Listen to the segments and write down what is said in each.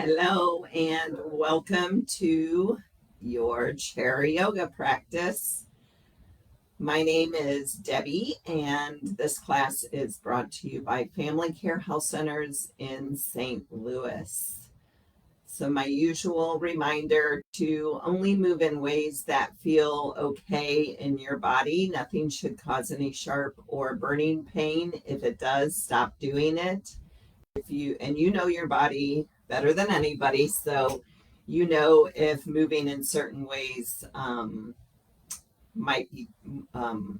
Hello and welcome to your chair yoga practice. My name is Debbie, and this class is brought to you by Family Care Health Centers in St. Louis. So my usual reminder to only move in ways that feel okay in your body. Nothing should cause any sharp or burning pain. If it does, stop doing it. You know your body better than anybody, so you know if moving in certain ways might be bad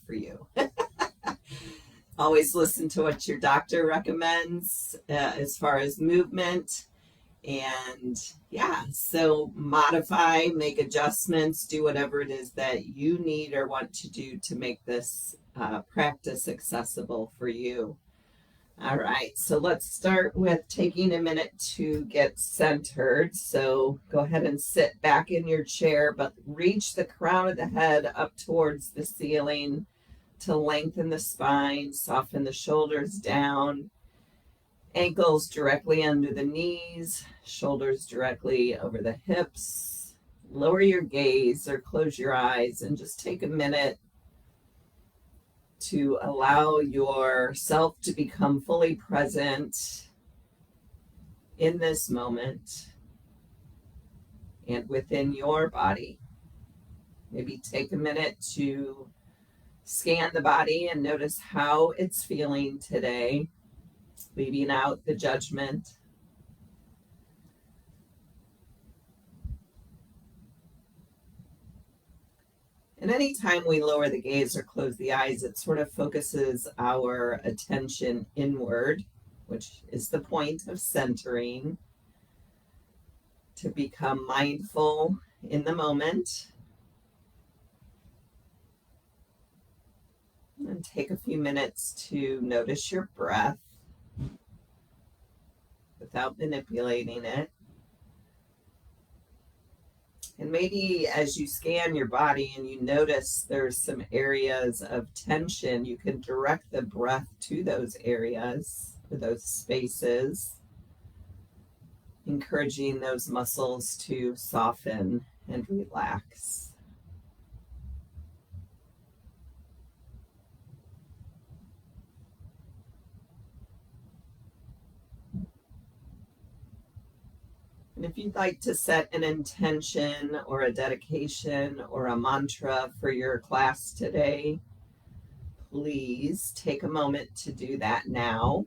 for you. Always listen to what your doctor recommends as far as movement. And yeah, so modify, make adjustments, do whatever it is that you need or want to do to make this practice accessible for you. All right, so let's start with taking a minute to get centered. So go ahead and sit back in your chair, but reach the crown of the head up towards the ceiling to lengthen the spine, soften the shoulders down, ankles directly under the knees, shoulders directly over the hips. Lower your gaze or close your eyes and just take a minute to allow yourself to become fully present in this moment and within your body. Maybe take a minute to scan the body and notice how it's feeling today, leaving out the judgment. And anytime we lower the gaze or close the eyes, it sort of focuses our attention inward, which is the point of centering, to become mindful in the moment. And take a few minutes to notice your breath without manipulating it. And maybe as you scan your body and you notice there's some areas of tension, you can direct the breath to those areas or those spaces, encouraging those muscles to soften and relax. And if you'd like to set an intention or a dedication or a mantra for your class today, please take a moment to do that now.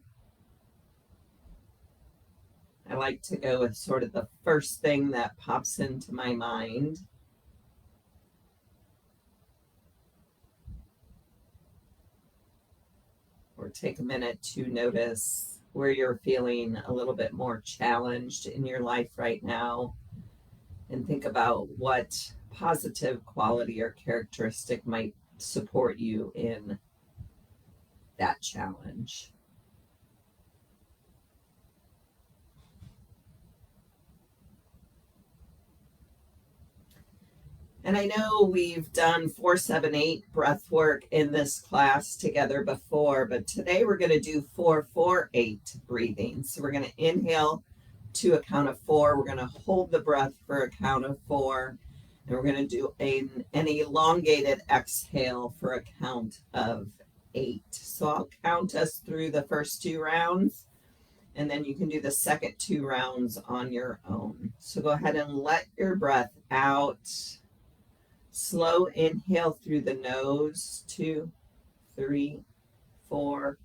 I like to go with sort of the first thing that pops into my mind. Or take a minute to notice where you're feeling a little bit more challenged in your life right now, and think about what positive quality or characteristic might support you in that challenge. And I know we've done 4-7-8 breath work in this class together before, but today we're going to do 4-4-8 breathing. So we're going to inhale to a count of 4. We're going to hold the breath for a count of 4. And we're going to do an elongated exhale for a count of 8. So I'll count us through the first 2 rounds, and then you can do the second 2 rounds on your own. So go ahead and let your breath out. Slow inhale through the nose, 2, 3, 4.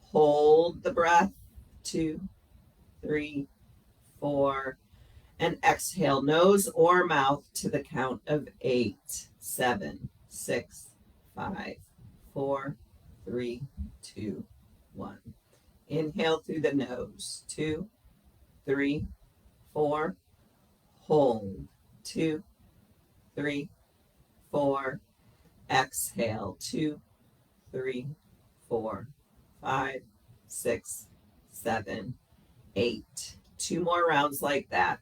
Hold the breath, 2, 3, 4. And exhale, nose or mouth, to the count of 8, 7, 6, 5, 4, 3, 2, 1. Inhale through the nose, 2, 3, 4. Hold, 2, 3, 4. Exhale, 2, 3, 4, 5, 6, 7, 8. 2 more rounds like that.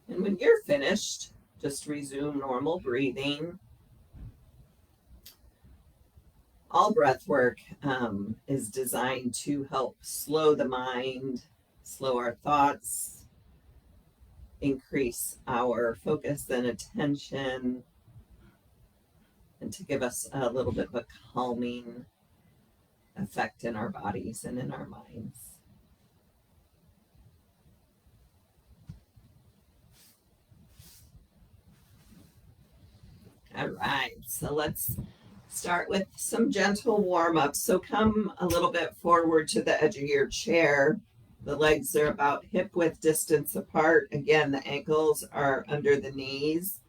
And when you're finished, just resume normal breathing. All breath work is designed to help slow the mind, slow our thoughts, increase our focus and attention, and to give us a little bit of a calming effect in our bodies and in our minds. All right, so let's start with some gentle warm-ups. So come a little bit forward to the edge of your chair. The legs are about hip-width distance apart. Again, the ankles are under the knees.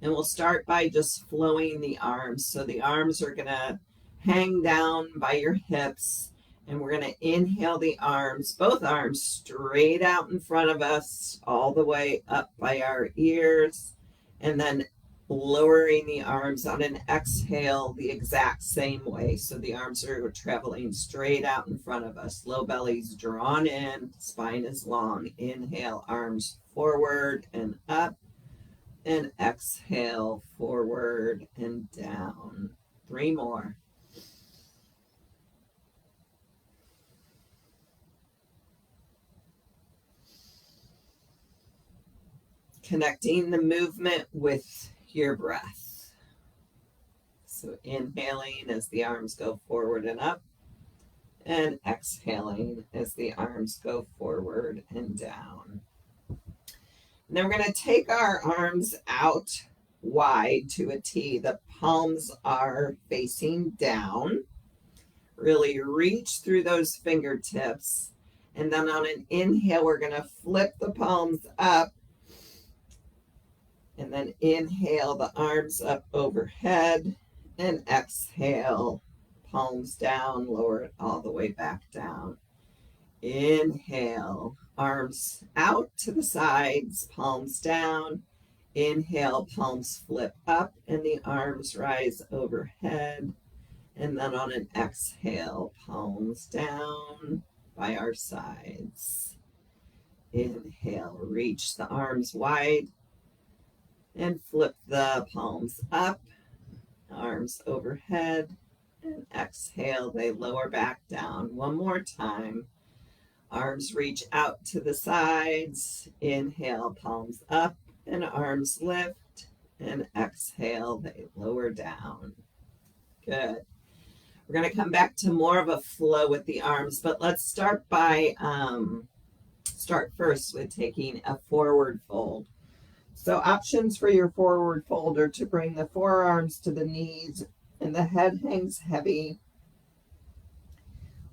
And we'll start by just flowing the arms. So the arms are going to hang down by your hips. And we're going to inhale the arms, both arms straight out in front of us, all the way up by our ears. And then lowering the arms on an exhale the exact same way. So the arms are traveling straight out in front of us. Low belly's drawn in, spine is long. Inhale, arms forward and up. And exhale, forward and down. 3 more. Connecting the movement with your breath. So inhaling as the arms go forward and up, and exhaling as the arms go forward and down. And then we're going to take our arms out wide to a T. The palms are facing down. Really reach through those fingertips. And then on an inhale, we're going to flip the palms up. And then inhale the arms up overhead. And exhale, palms down, lower it all the way back down. Inhale, arms out to the sides, palms down. Inhale, palms flip up and the arms rise overhead. And then on an exhale, palms down by our sides. Inhale, reach the arms wide and flip the palms up, arms overhead. And exhale, they lower back down. One more time. Arms reach out to the sides. Inhale, palms up and arms lift. And exhale, they lower down. Good. We're going to come back to more of a flow with the arms, but let's start first with taking a forward fold. So options for your forward fold are to bring the forearms to the knees and the head hangs heavy,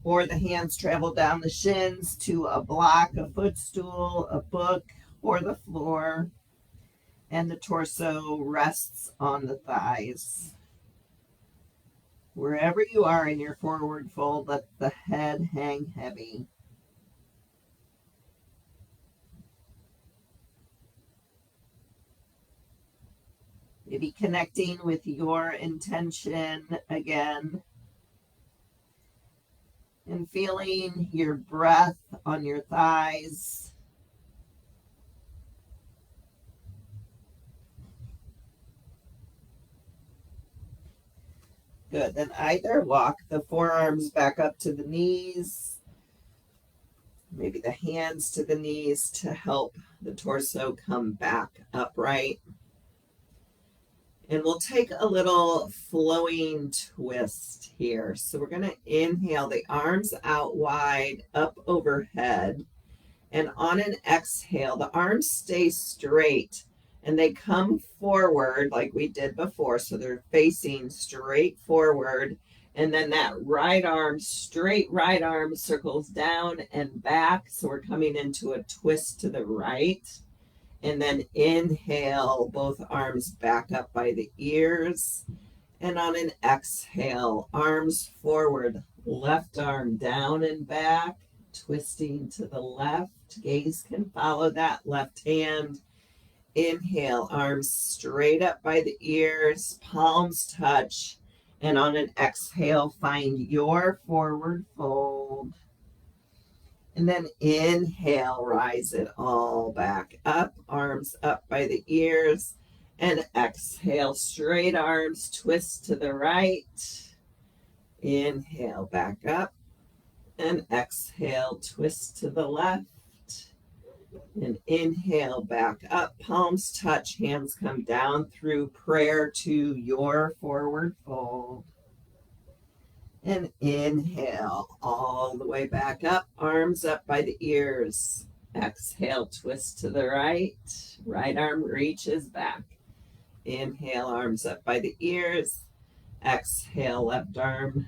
or the hands travel down the shins to a block, a footstool, a book, or the floor, and the torso rests on the thighs. Wherever you are in your forward fold, let the head hang heavy. Maybe connecting with your intention again. And feeling your breath on your thighs. Good. Then either walk the forearms back up to the knees. Maybe the hands to the knees to help the torso come back upright. And we'll take a little flowing twist here. So we're going to inhale the arms out wide, up overhead. And on an exhale, the arms stay straight and they come forward like we did before. So they're facing straight forward. And then that straight right arm circles down and back. So we're coming into a twist to the right. And then inhale, both arms back up by the ears. And on an exhale, arms forward, left arm down and back, twisting to the left. Gaze can follow that left hand. Inhale, arms straight up by the ears, palms touch. And on an exhale, find your forward fold. And then inhale, rise it all back up, arms up by the ears. And exhale, straight arms, twist to the right. Inhale, back up. And exhale, twist to the left. And inhale, back up, palms touch, hands come down through prayer to your forward fold. And inhale, all the way back up, arms up by the ears. Exhale, twist to the right, right arm reaches back. Inhale, arms up by the ears. Exhale, left arm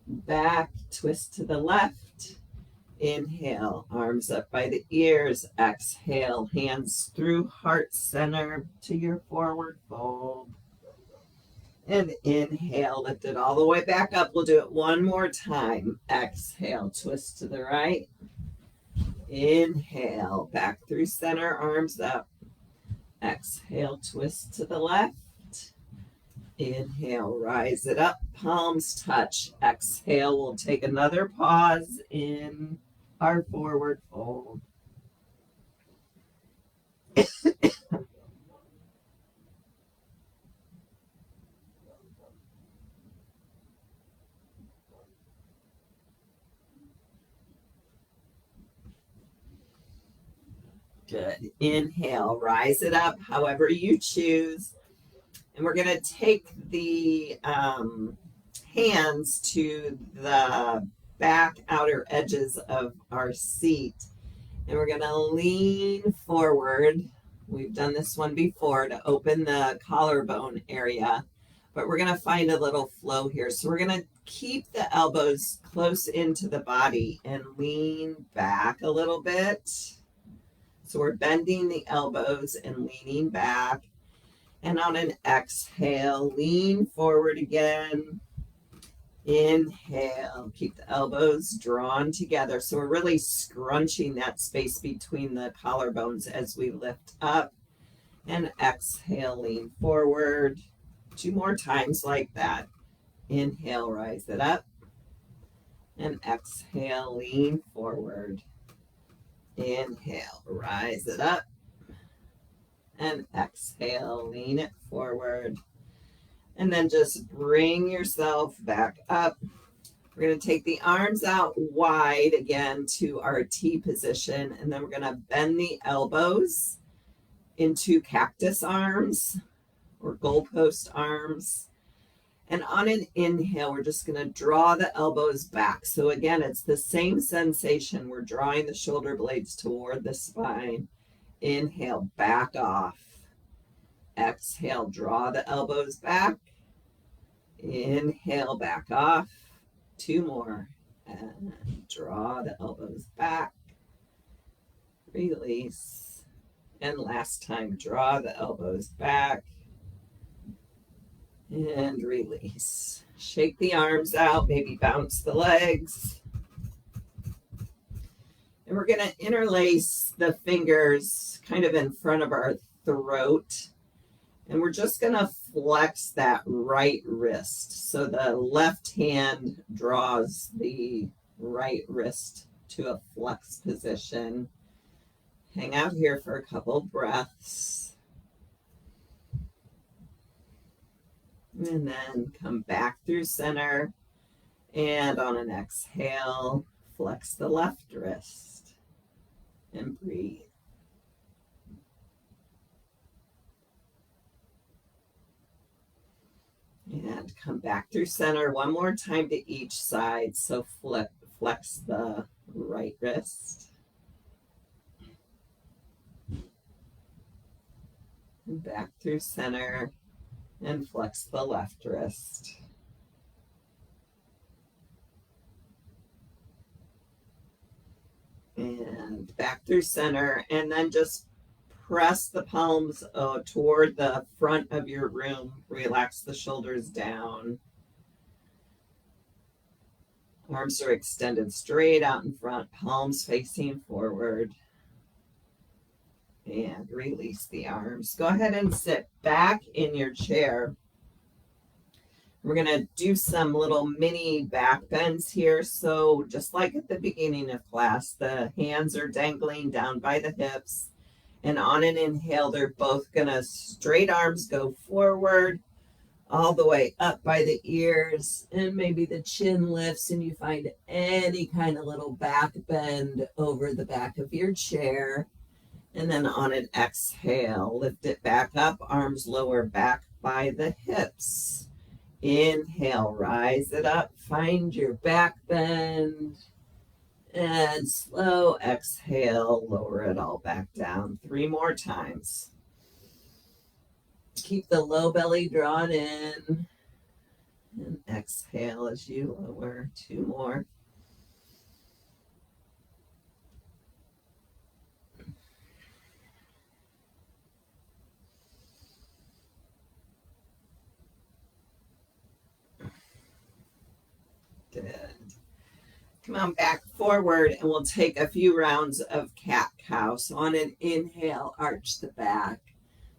back, twist to the left. Inhale, arms up by the ears. Exhale, hands through heart center to your forward fold. And inhale, lift it all the way back up. We'll do it one more time. Exhale, twist to the right. Inhale, back through center, arms up. Exhale, twist to the left. Inhale, rise it up, palms touch. Exhale, we'll take another pause in our forward fold. Good. Inhale, rise it up however you choose. And we're going to take the hands to the back outer edges of our seat. And we're going to lean forward. We've done this one before to open the collarbone area. But we're going to find a little flow here. So we're going to keep the elbows close into the body and lean back a little bit. So we're bending the elbows and leaning back. And on an exhale, lean forward again. Inhale, keep the elbows drawn together. So we're really scrunching that space between the collarbones as we lift up. And exhale, lean forward. 2 more times like that. Inhale, rise it up. And exhale, lean forward. Inhale, rise it up. And exhale, lean it forward. And then just bring yourself back up. We're going to take the arms out wide again to our T position. And then we're going to bend the elbows into cactus arms or goalpost arms. And on an inhale, we're just going to draw the elbows back. So again, it's the same sensation. We're drawing the shoulder blades toward the spine. Inhale, back off. Exhale, draw the elbows back. Inhale, back off. 2 more. And draw the elbows back. Release. And last time, draw the elbows back. And release. Shake the arms out, maybe bounce the legs. And we're going to interlace the fingers kind of in front of our throat. And we're just going to flex that right wrist. So the left hand draws the right wrist to a flex position. Hang out here for a couple breaths. And then come back through center. And on an exhale, flex the left wrist. And breathe. And come back through center 1 more time to each side. So flex the right wrist. And back through center. And flex the left wrist. And back through center. And then just press the palms toward the front of your room. Relax the shoulders down. Arms are extended straight out in front. Palms facing forward. And release the arms. Go ahead and sit back in your chair. We're going to do some little mini back bends here. So just like at the beginning of class, the hands are dangling down by the hips. And on an inhale, they're both going to straight arms go forward all the way up by the ears. And maybe the chin lifts and you find any kind of little back bend over the back of your chair. And then on an exhale, lift it back up, arms lower back by the hips. Inhale, rise it up, find your back bend, and slow exhale, lower it all back down. 3 more times. Keep the low belly drawn in, and exhale as you lower. 2 more. Good. Come on back forward and we'll take a few rounds of cat-cow. So on an inhale, arch the back,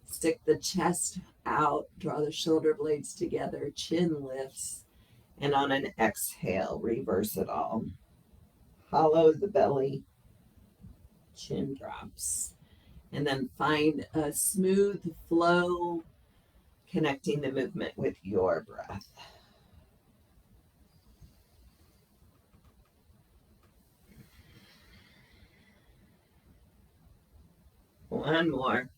stick the chest out, draw the shoulder blades together, chin lifts, and on an exhale, reverse it all. Hollow the belly, chin drops, and then find a smooth flow, connecting the movement with your breath. One more.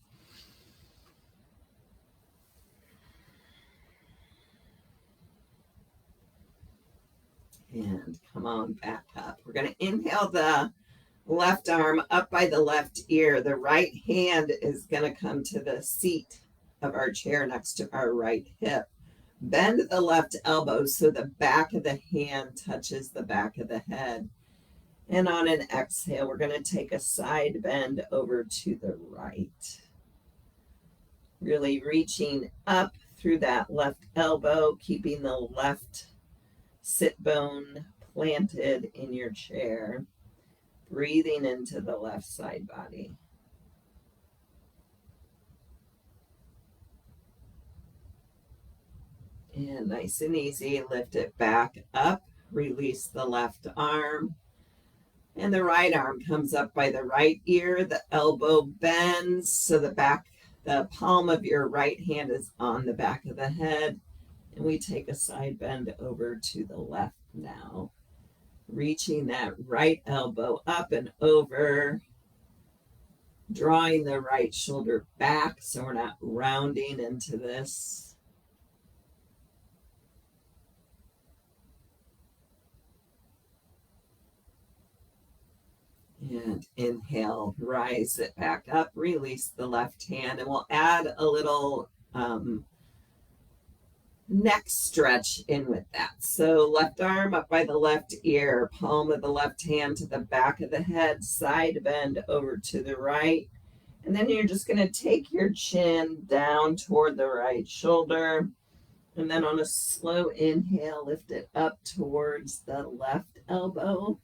And come on back up. We're going to inhale the left arm up by the left ear. The right hand is going to come to the seat of our chair next to our right hip. Bend the left elbow so the back of the hand touches the back of the head. And on an exhale, we're going to take a side bend over to the right. Really reaching up through that left elbow, keeping the left sit bone planted in your chair. Breathing into the left side body. And nice and easy, lift it back up, release the left arm. And the right arm comes up by the right ear, the elbow bends, so the palm of your right hand is on the back of the head. And we take a side bend over to the left now. Reaching that right elbow up and over, drawing the right shoulder back so we're not rounding into this. And inhale, rise it back up, release the left hand, and we'll add a little neck stretch in with that. So left arm up by the left ear, palm of the left hand to the back of the head, side bend over to the right. And then you're just going to take your chin down toward the right shoulder. And then on a slow inhale, lift it up towards the left elbow.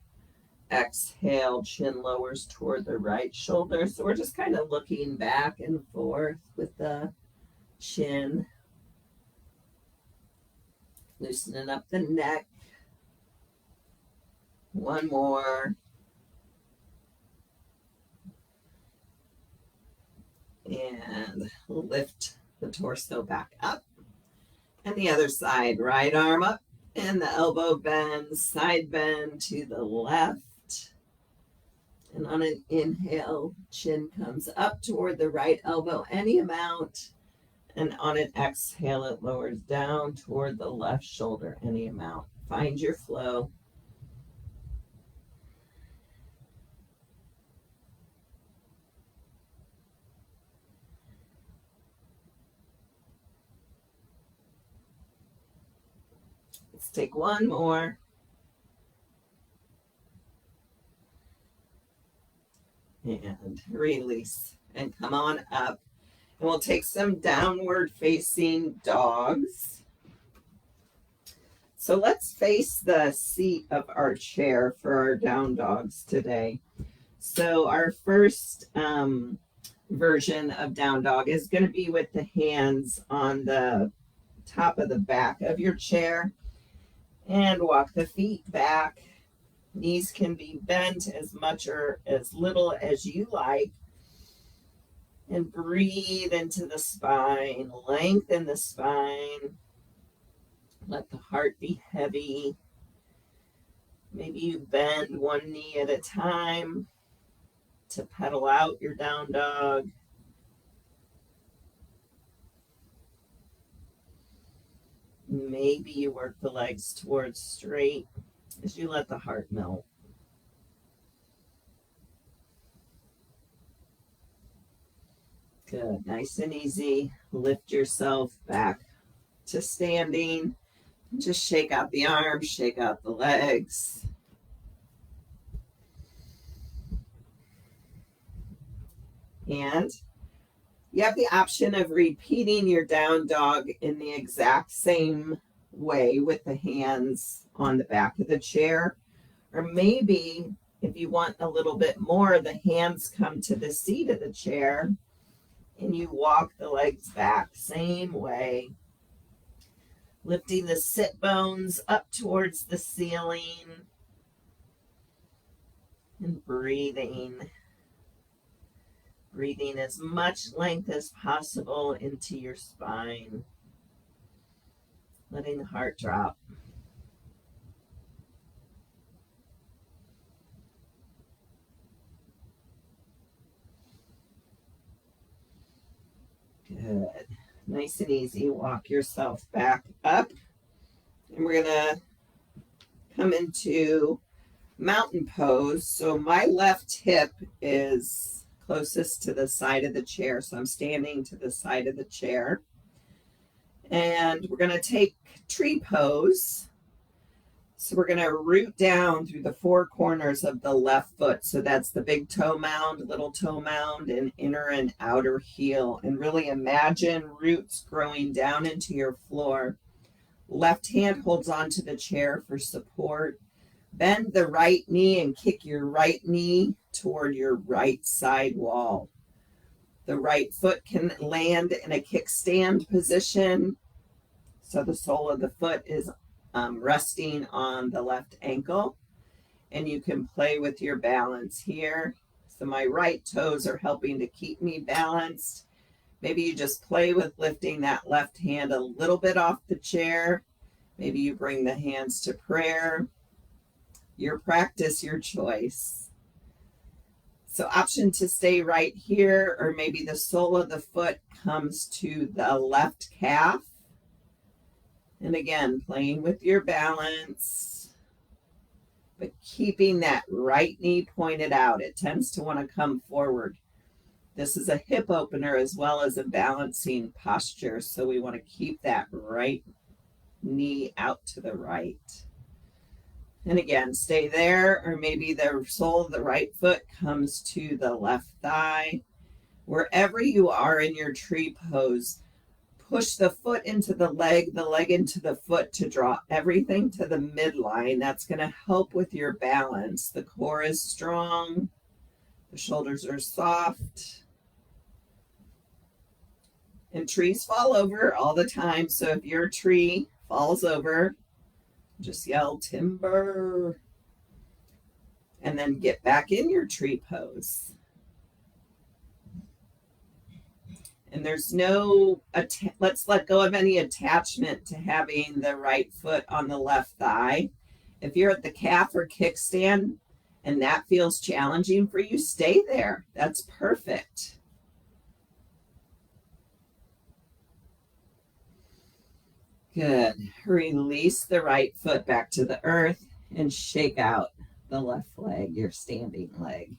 Exhale, chin lowers toward the right shoulder. So we're just kind of looking back and forth with the chin. Loosening up the neck. One more. And lift the torso back up. And the other side, right arm up and the elbow bends, side bend to the left. And on an inhale, chin comes up toward the right elbow, any amount. And on an exhale, it lowers down toward the left shoulder, any amount. Find your flow. Let's take one more. And release. And come on up. And we'll take some downward facing dogs. So let's face the seat of our chair for our down dogs today. So our first version of down dog is going to be with the hands on the top of the back of your chair and walk the feet back. Knees can be bent as much or as little as you like. And breathe into the spine, lengthen the spine. Let the heart be heavy. Maybe you bend one knee at a time to pedal out your down dog. Maybe you work the legs towards straight as you let the heart melt. Good, nice and easy. Lift yourself back to standing. Just shake out the arms, shake out the legs. And you have the option of repeating your down dog in the exact same way with the hands on the back of the chair. Or maybe if you want a little bit more, the hands come to the seat of the chair and you walk the legs back, same way. Lifting the sit bones up towards the ceiling and breathing. Breathing as much length as possible into your spine. Letting the heart drop. Good. Nice and easy. Walk yourself back up. And we're going to come into mountain pose. So my left hip is closest to the side of the chair. So I'm standing to the side of the chair. And we're going to take tree pose. So we're going to root down through the four corners of the left foot. So that's the big toe mound, little toe mound, and inner and outer heel. And really imagine roots growing down into your floor. Left hand holds onto the chair for support. Bend the right knee and kick your right knee toward your right side wall. The right foot can land in a kickstand position. So the sole of the foot is resting on the left ankle. And you can play with your balance here. So my right toes are helping to keep me balanced. Maybe you just play with lifting that left hand a little bit off the chair. Maybe you bring the hands to prayer. Your practice, your choice. So option to stay right here, or maybe the sole of the foot comes to the left calf. And again, playing with your balance, but keeping that right knee pointed out. It tends to want to come forward. This is a hip opener as well as a balancing posture. So we want to keep that right knee out to the right. And again, stay there, or maybe the sole of the right foot comes to the left thigh. Wherever you are in your tree pose, push the foot into the leg into the foot to draw everything to the midline. That's going to help with your balance. The core is strong. The shoulders are soft. And trees fall over all the time. So if your tree falls over, just yell timber. And then get back in your tree pose. And there's no, let's let go of any attachment to having the right foot on the left thigh. If you're at the calf or kickstand and that feels challenging for you, stay there. That's perfect. Good. Release the right foot back to the earth and shake out the left leg, your standing leg.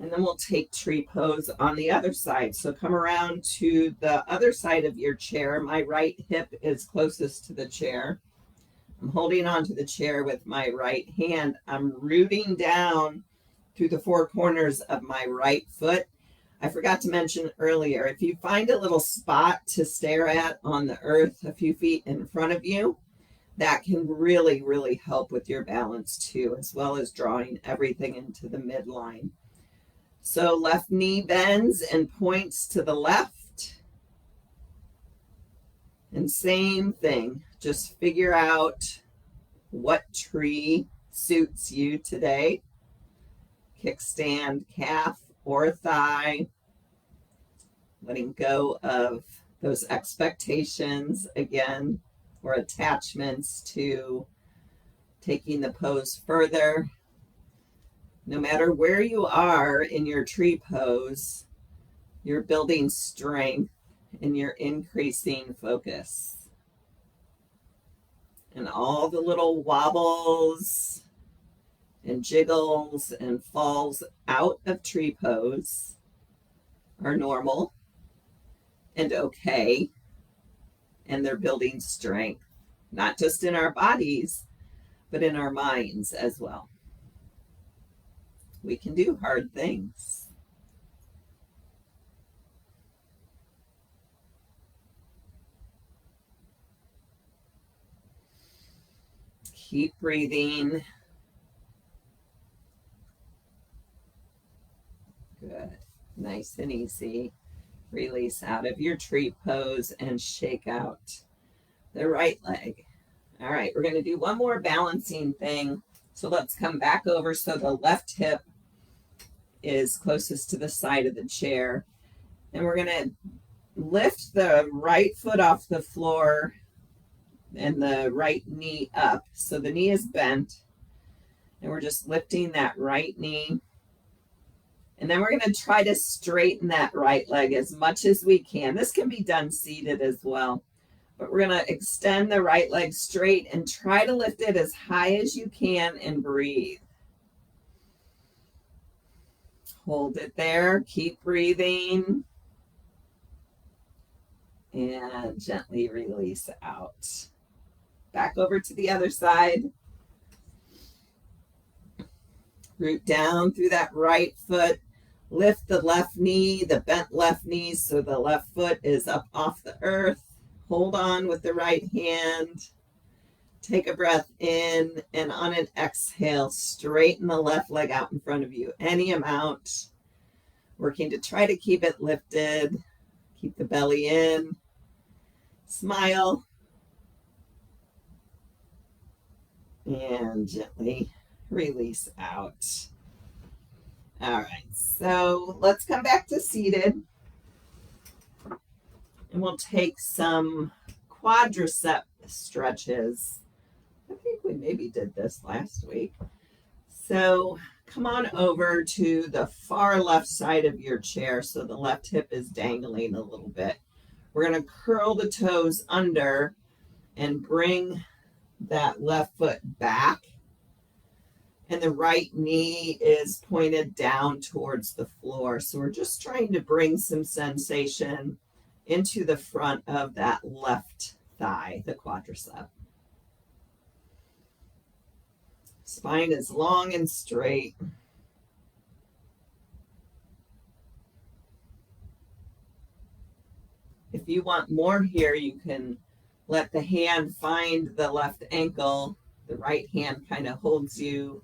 And then we'll take tree pose on the other side. So come around to the other side of your chair. My right hip is closest to the chair. I'm holding onto the chair with my right hand. I'm rooting down through the four corners of my right foot. I forgot to mention earlier, if you find a little spot to stare at on the earth a few feet in front of you, that can really, really help with your balance too, as well as drawing everything into the midline. So left knee bends and points to the left. And same thing, just figure out what tree suits you today. Kickstand, calf or thigh. Letting go of those expectations again, or attachments to taking the pose further. No matter where you are in your tree pose, you're building strength and you're increasing focus. And all the little wobbles and jiggles and falls out of tree pose are normal and okay. And they're building strength, not just in our bodies, but in our minds as well. We can do hard things. Keep breathing. Good. Nice and easy. Release out of your tree pose and shake out the right leg. All right, we're going to do one more balancing thing. So let's come back over so the left hip is closest to the side of the chair. And we're going to lift the right foot off the floor and the right knee up. So the knee is bent. And we're just lifting that right knee. And then we're going to try to straighten that right leg as much as we can. This can be done seated as well. But we're going to extend the right leg straight and try to lift it as high as you can and breathe. Hold it there. Keep breathing. And gently release out. Back over to the other side. Root down through that right foot. Lift the left knee, the bent left knee, so the left foot is up off the earth. Hold on with the right hand. Take a breath in, and on an exhale, straighten the left leg out in front of you. Any amount. Working to try to keep it lifted. Keep the belly in. Smile. And gently release out. All right, so let's come back to seated. And we'll take some quadricep stretches. I think we maybe did this last week. So come on over to the far left side of your chair so the left hip is dangling a little bit. We're going to curl the toes under and bring that left foot back. And the right knee is pointed down towards the floor. So we're just trying to bring some sensation into the front of that left thigh, the quadricep. Spine is long and straight. If you want more here, you can let the hand find the left ankle. The right hand kind of holds you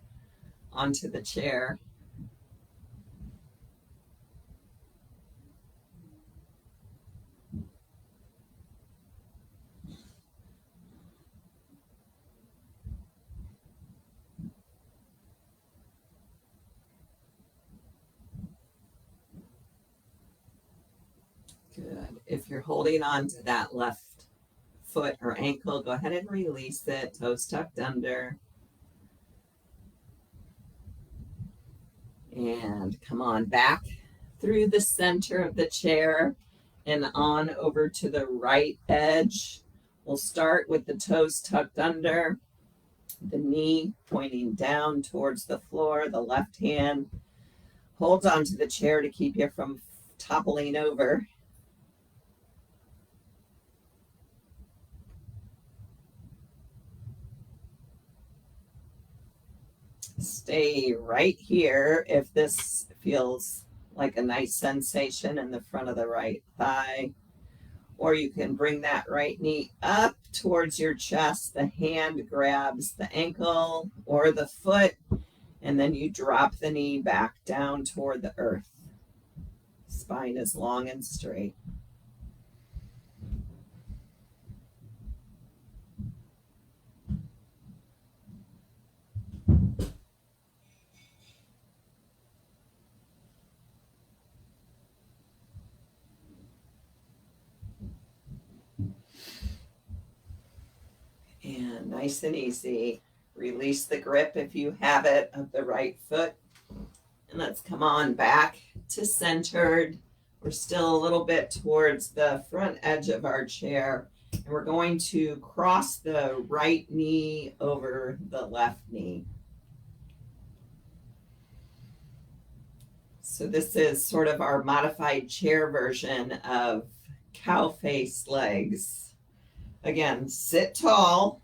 onto the chair. Good. If you're holding on to that left foot or ankle, go ahead and release it, toes tucked under. And come on back through the center of the chair and on over to the right edge. We'll start with the toes tucked under, the knee pointing down towards the floor, the left hand holds onto the chair to keep you from toppling over. Stay right here if this feels like a nice sensation in the front of the right thigh. Or you can bring that right knee up towards your chest. The hand grabs the ankle or the foot, and then you drop the knee back down toward the earth. Spine is long and straight. Nice and easy. Release the grip if you have it of the right foot. And let's come on back to centered. We're still a little bit towards the front edge of our chair. And we're going to cross the right knee over the left knee. So this is sort of our modified chair version of cow face legs. Again, sit tall.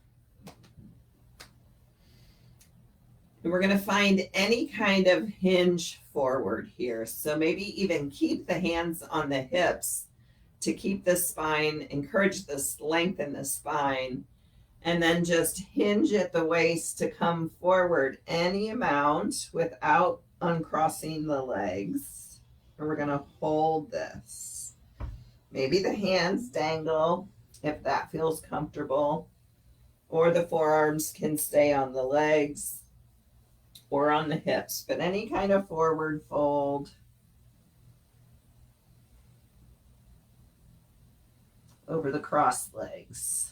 And we're going to find any kind of hinge forward here. So maybe even keep the hands on the hips to keep the spine, encourage this length in the spine, and then just hinge at the waist to come forward any amount without uncrossing the legs. And we're going to hold this. Maybe the hands dangle if that feels comfortable, or the forearms can stay on the legs or on the hips, but any kind of forward fold. Over the crossed legs.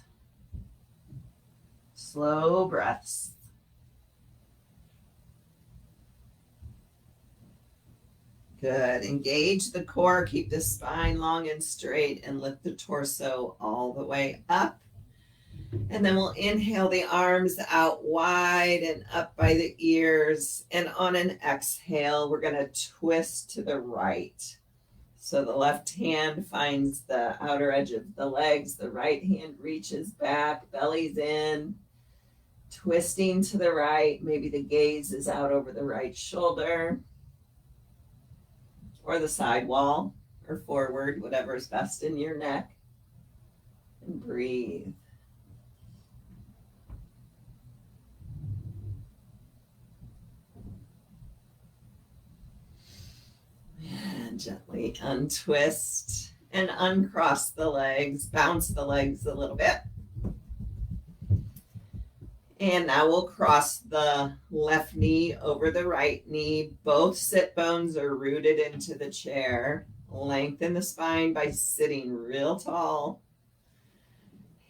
Slow breaths. Good. Engage the core, keep the spine long and straight, and lift the torso all the way up. And then we'll inhale the arms out wide and up by the ears. And on an exhale, we're going to twist to the right. So the left hand finds the outer edge of the legs. The right hand reaches back, belly's in, twisting to the right. Maybe the gaze is out over the right shoulder or the side wall or forward, whatever is best in your neck. And breathe. And gently untwist and uncross the legs, bounce the legs a little bit. And now we'll cross the left knee over the right knee. Both sit bones are rooted into the chair. Lengthen the spine by sitting real tall.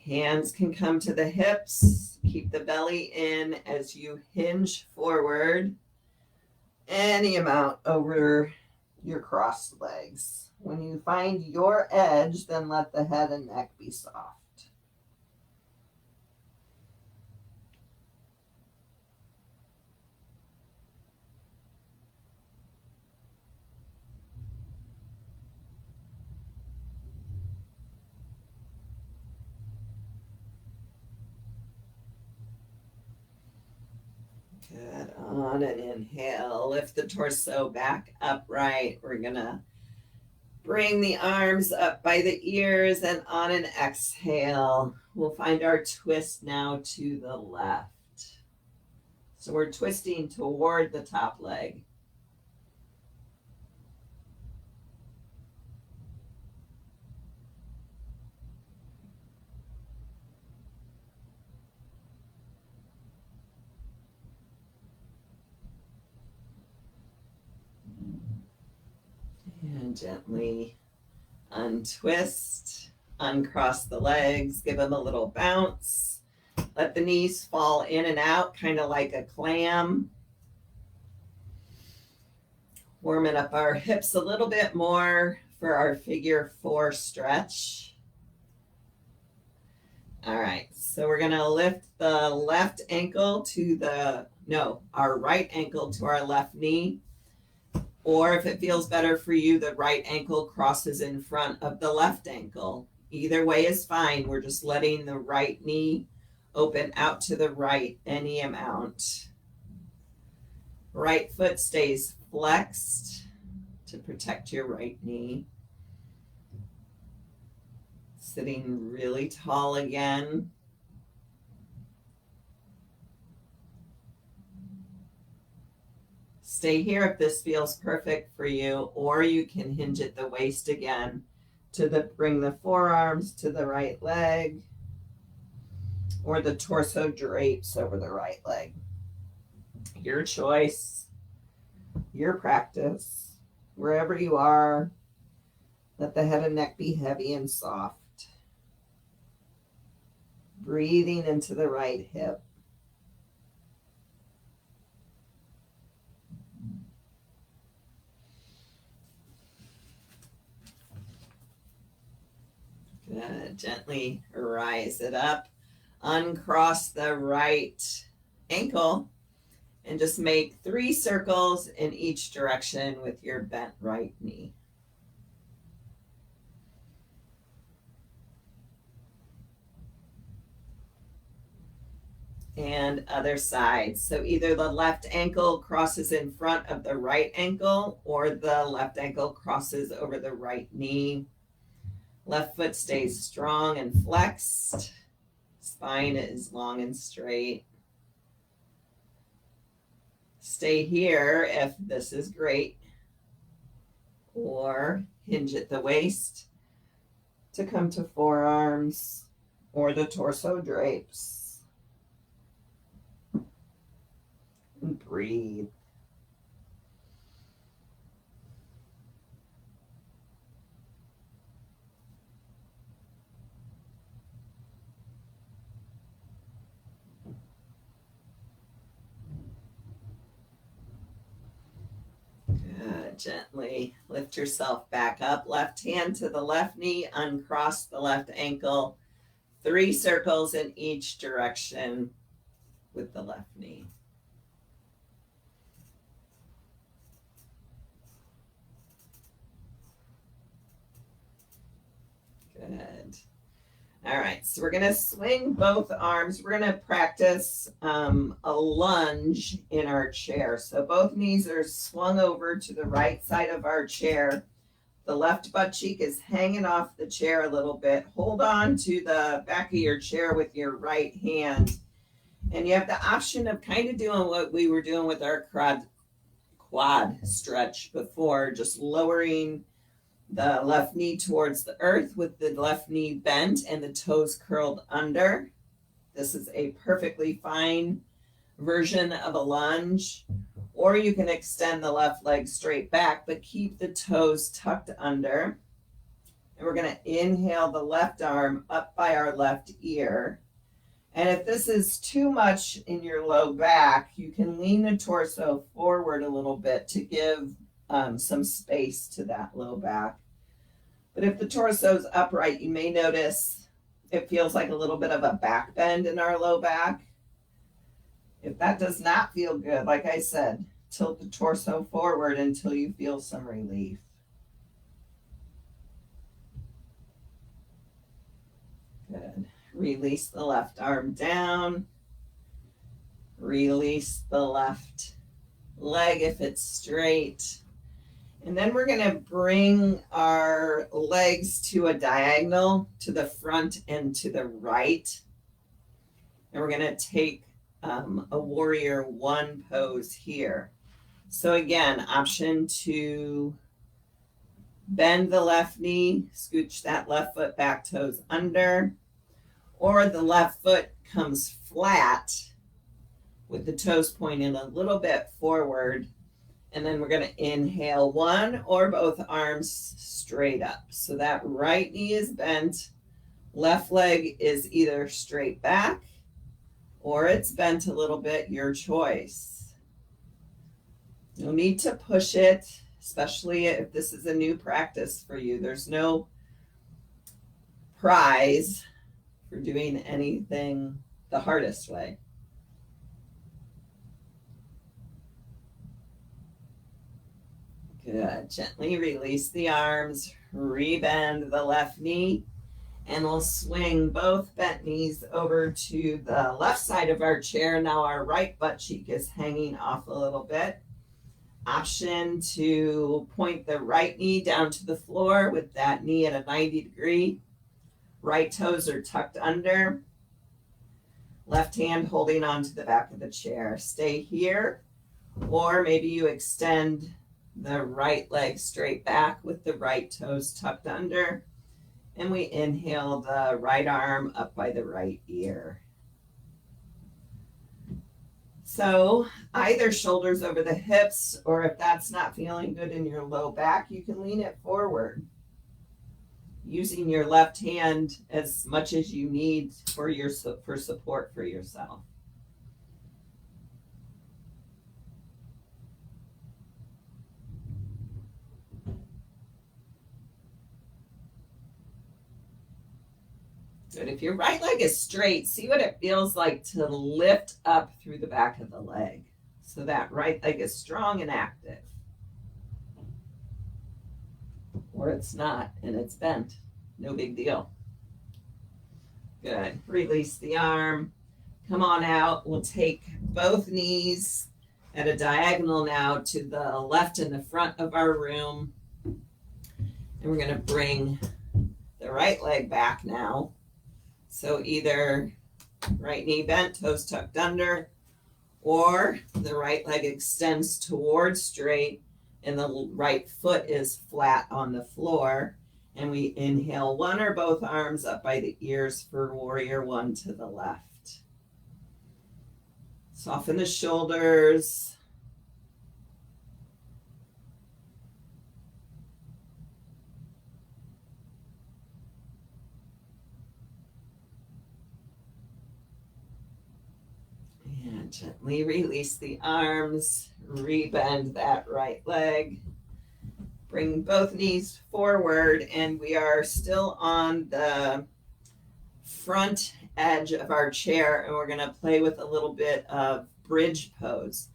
Hands can come to the hips. Keep the belly in as you hinge forward any amount over your crossed legs. When you find your edge, then let the head and neck be soft. Good. On an inhale, lift the torso back upright. We're going to bring the arms up by the ears, and on an exhale, we'll find our twist now to the left. So we're twisting toward the top leg. And gently untwist, uncross the legs, give them a little bounce. Let the knees fall in and out, kind of like a clam. Warming up our hips a little bit more for our figure 4 stretch. All right, so we're going to lift the left ankle to our right ankle to our left knee. Or if it feels better for you, the right ankle crosses in front of the left ankle. Either way is fine. We're just letting the right knee open out to the right any amount. Right foot stays flexed to protect your right knee. Sitting really tall again. Stay here if this feels perfect for you, or you can hinge at the waist again to bring the forearms to the right leg, or the torso drapes over the right leg. Your choice, your practice, wherever you are, let the head and neck be heavy and soft. Breathing into the right hip. Good. Gently rise it up. Uncross the right ankle and just make 3 circles in each direction with your bent right knee. And other side. So either the left ankle crosses in front of the right ankle or the left ankle crosses over the right knee. Left foot stays strong and flexed. Spine is long and straight. Stay here if this is great. Or hinge at the waist to come to forearms or the torso drapes. And breathe. Good. Gently lift yourself back up. Left hand to the left knee, uncross the left ankle. 3 circles in each direction with the left knee. Good. All right, so we're going to swing both arms. We're going to practice a lunge in our chair. So both knees are swung over to the right side of our chair. The left butt cheek is hanging off the chair a little bit. Hold on to the back of your chair with your right hand. And you have the option of kind of doing what we were doing with our quad stretch before, just lowering the left knee towards the earth with the left knee bent and the toes curled under. This is a perfectly fine version of a lunge. Or you can extend the left leg straight back, but keep the toes tucked under. And we're going to inhale the left arm up by our left ear. And if this is too much in your low back, you can lean the torso forward a little bit to give some space to that low back. But if the torso is upright, you may notice it feels like a little bit of a back bend in our low back. If that does not feel good, like I said, tilt the torso forward until you feel some relief. Good. Release the left arm down. Release the left leg if it's straight. And then we're going to bring our legs to a diagonal to the front and to the right. And we're going to take a warrior one pose here. So again, option to bend the left knee, scooch that left foot back, toes under, or the left foot comes flat with the toes pointing a little bit forward. And then we're going to inhale one or both arms straight up. So that right knee is bent, left leg is either straight back or it's bent a little bit, your choice. No need to push it, especially if this is a new practice for you. There's no prize for doing anything the hardest way. Good. Gently release the arms, rebend the left knee, and we'll swing both bent knees over to the left side of our chair. Now our right butt cheek is hanging off a little bit. Option to point the right knee down to the floor with that knee at a 90 degree. Right toes are tucked under. Left hand holding onto the back of the chair. Stay here, or maybe you extend the right leg straight back with the right toes tucked under. And we inhale the right arm up by the right ear. So either shoulders over the hips, or if that's not feeling good in your low back, you can lean it forward. using your left hand as much as you need for support for yourself. Good. If your right leg is straight, see what it feels like to lift up through the back of the leg. So that right leg is strong and active. Or it's not and it's bent. No big deal. Good. Release the arm. Come on out. We'll take both knees at a diagonal now to the left and the front of our room. And we're going to bring the right leg back now. So either right knee bent, toes tucked under, or the right leg extends towards straight and the right foot is flat on the floor. And we inhale one or both arms up by the ears for warrior one to the left. Soften the shoulders. And gently release the arms, rebend that right leg. Bring both knees forward, and we are still on the front edge of our chair, and we're going to play with a little bit of bridge pose.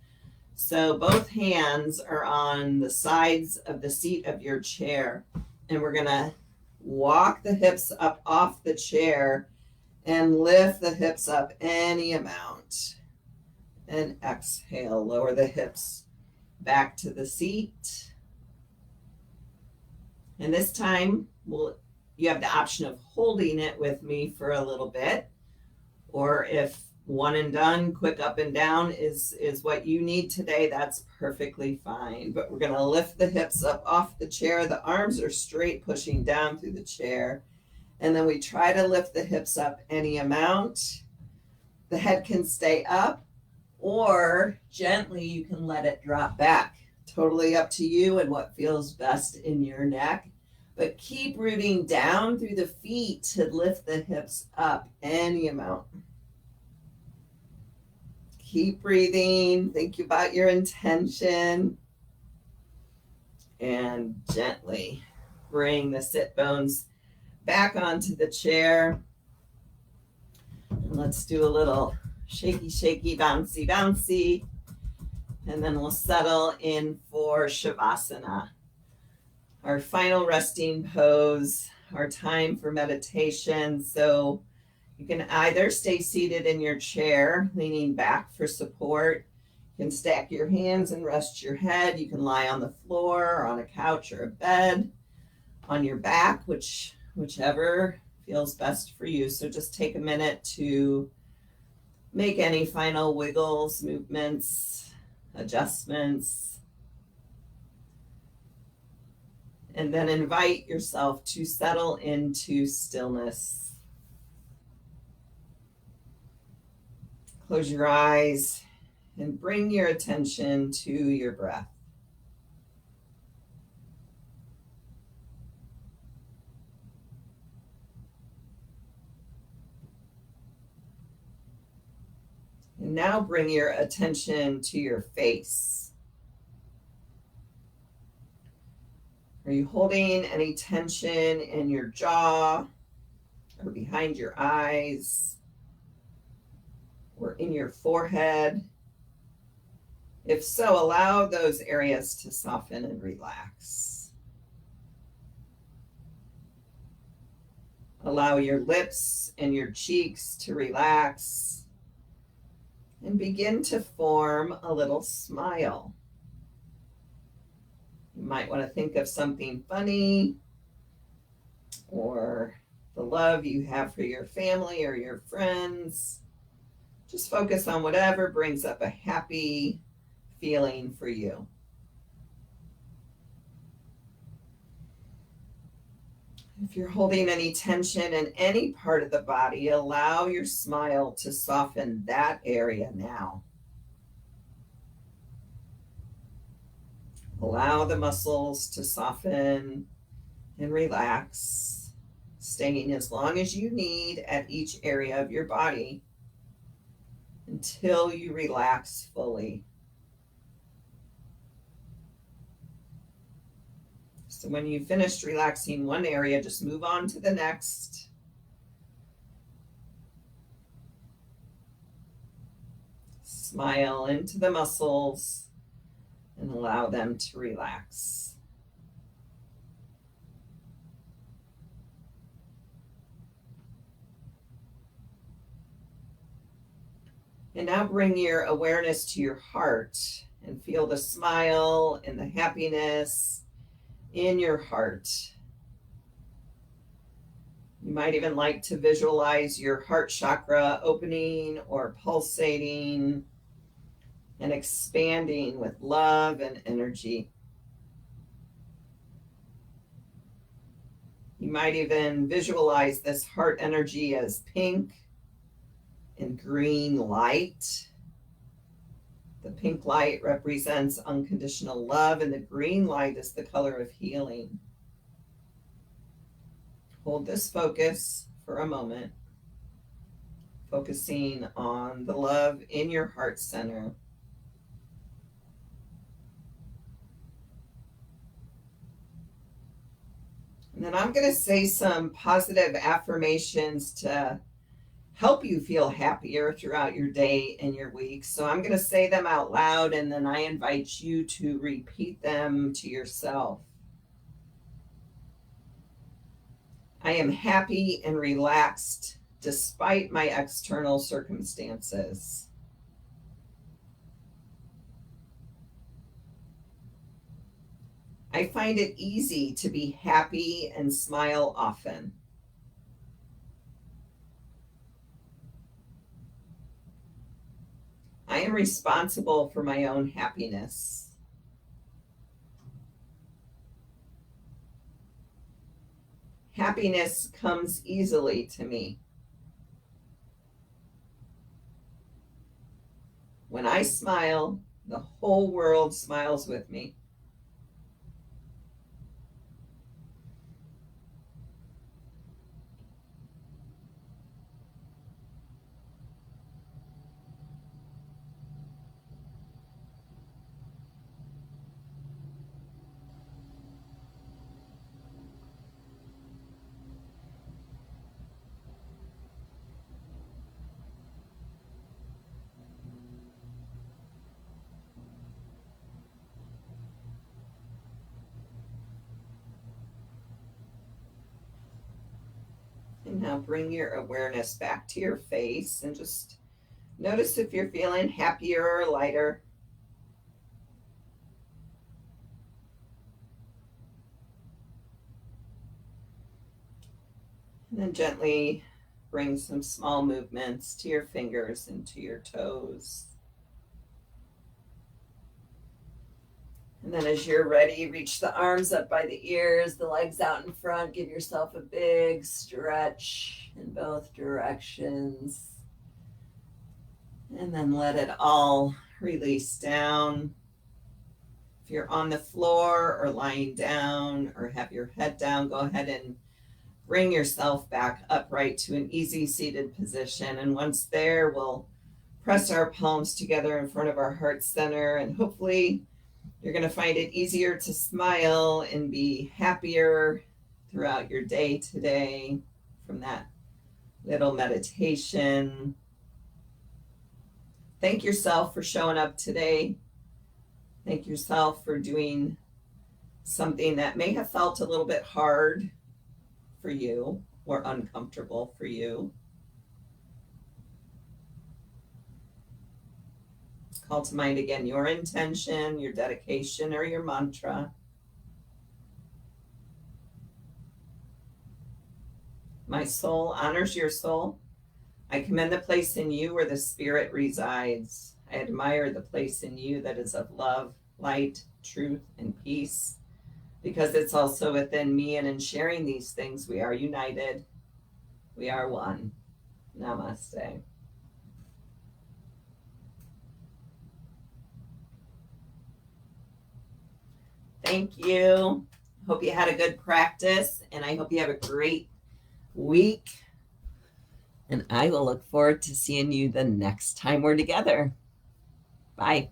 So both hands are on the sides of the seat of your chair, and we're going to walk the hips up off the chair and lift the hips up any amount. And exhale, lower the hips back to the seat. And this time, you have the option of holding it with me for a little bit. Or if one and done, quick up and down is what you need today, that's perfectly fine. But we're going to lift the hips up off the chair. The arms are straight, pushing down through the chair. And then we try to lift the hips up any amount. The head can stay up, or gently you can let it drop back. Totally up to you and what feels best in your neck. But keep rooting down through the feet to lift the hips up any amount. Keep breathing. Think about your intention. And gently bring the sit bones back onto the chair. And let's do a little shaky, shaky, bouncy, bouncy. And then we'll settle in for Shavasana. Our final resting pose, our time for meditation. So you can either stay seated in your chair, leaning back for support. You can stack your hands and rest your head. You can lie on the floor or on a couch or a bed, on your back, whichever feels best for you. So just take a minute to make any final wiggles, movements, adjustments. And then invite yourself to settle into stillness. Close your eyes and bring your attention to your breath. And now bring your attention to your face. Are you holding any tension in your jaw or behind your eyes or in your forehead? If so, allow those areas to soften and relax. Allow your lips and your cheeks to relax and begin to form a little smile. You might want to think of something funny or the love you have for your family or your friends. Just focus on whatever brings up a happy feeling for you. If you're holding any tension in any part of the body, allow your smile to soften that area now. Allow the muscles to soften and relax. staying as long as you need at each area of your body until you relax fully. So when you've finished relaxing one area, just move on to the next. Smile into the muscles and allow them to relax. And now bring your awareness to your heart and feel the smile and the happiness in your heart. You might even like to visualize your heart chakra opening or pulsating and expanding with love and energy. You might even visualize this heart energy as pink and green light. The pink light represents unconditional love, and the green light is the color of healing. Hold this focus for a moment, focusing on the love in your heart center. And then I'm going to say some positive affirmations to help you feel happier throughout your day and your week. So I'm going to say them out loud, and then I invite you to repeat them to yourself. I am happy and relaxed despite my external circumstances. I find it easy to be happy and smile often. I am responsible for my own happiness. Happiness comes easily to me. When I smile, the whole world smiles with me. And now bring your awareness back to your face and just notice if you're feeling happier or lighter. And then gently bring some small movements to your fingers and to your toes. And then as you're ready, reach the arms up by the ears, the legs out in front. Give yourself a big stretch in both directions. And then let it all release down. If you're on the floor or lying down or have your head down, go ahead and bring yourself back upright to an easy seated position. And once there, we'll press our palms together in front of our heart center, and hopefully you're going to find it easier to smile and be happier throughout your day today from that little meditation. Thank yourself for showing up today. Thank yourself for doing something that may have felt a little bit hard for you or uncomfortable for you. Call to mind again your intention, your dedication, or your mantra. My soul honors your soul. I commend the place in you where the Spirit resides. I admire the place in you that is of love, light, truth, and peace, because it's also within me, and in sharing these things, we are united. We are one. Namaste. Thank you. Hope you had a good practice, and I hope you have a great week. And I will look forward to seeing you the next time we're together. Bye.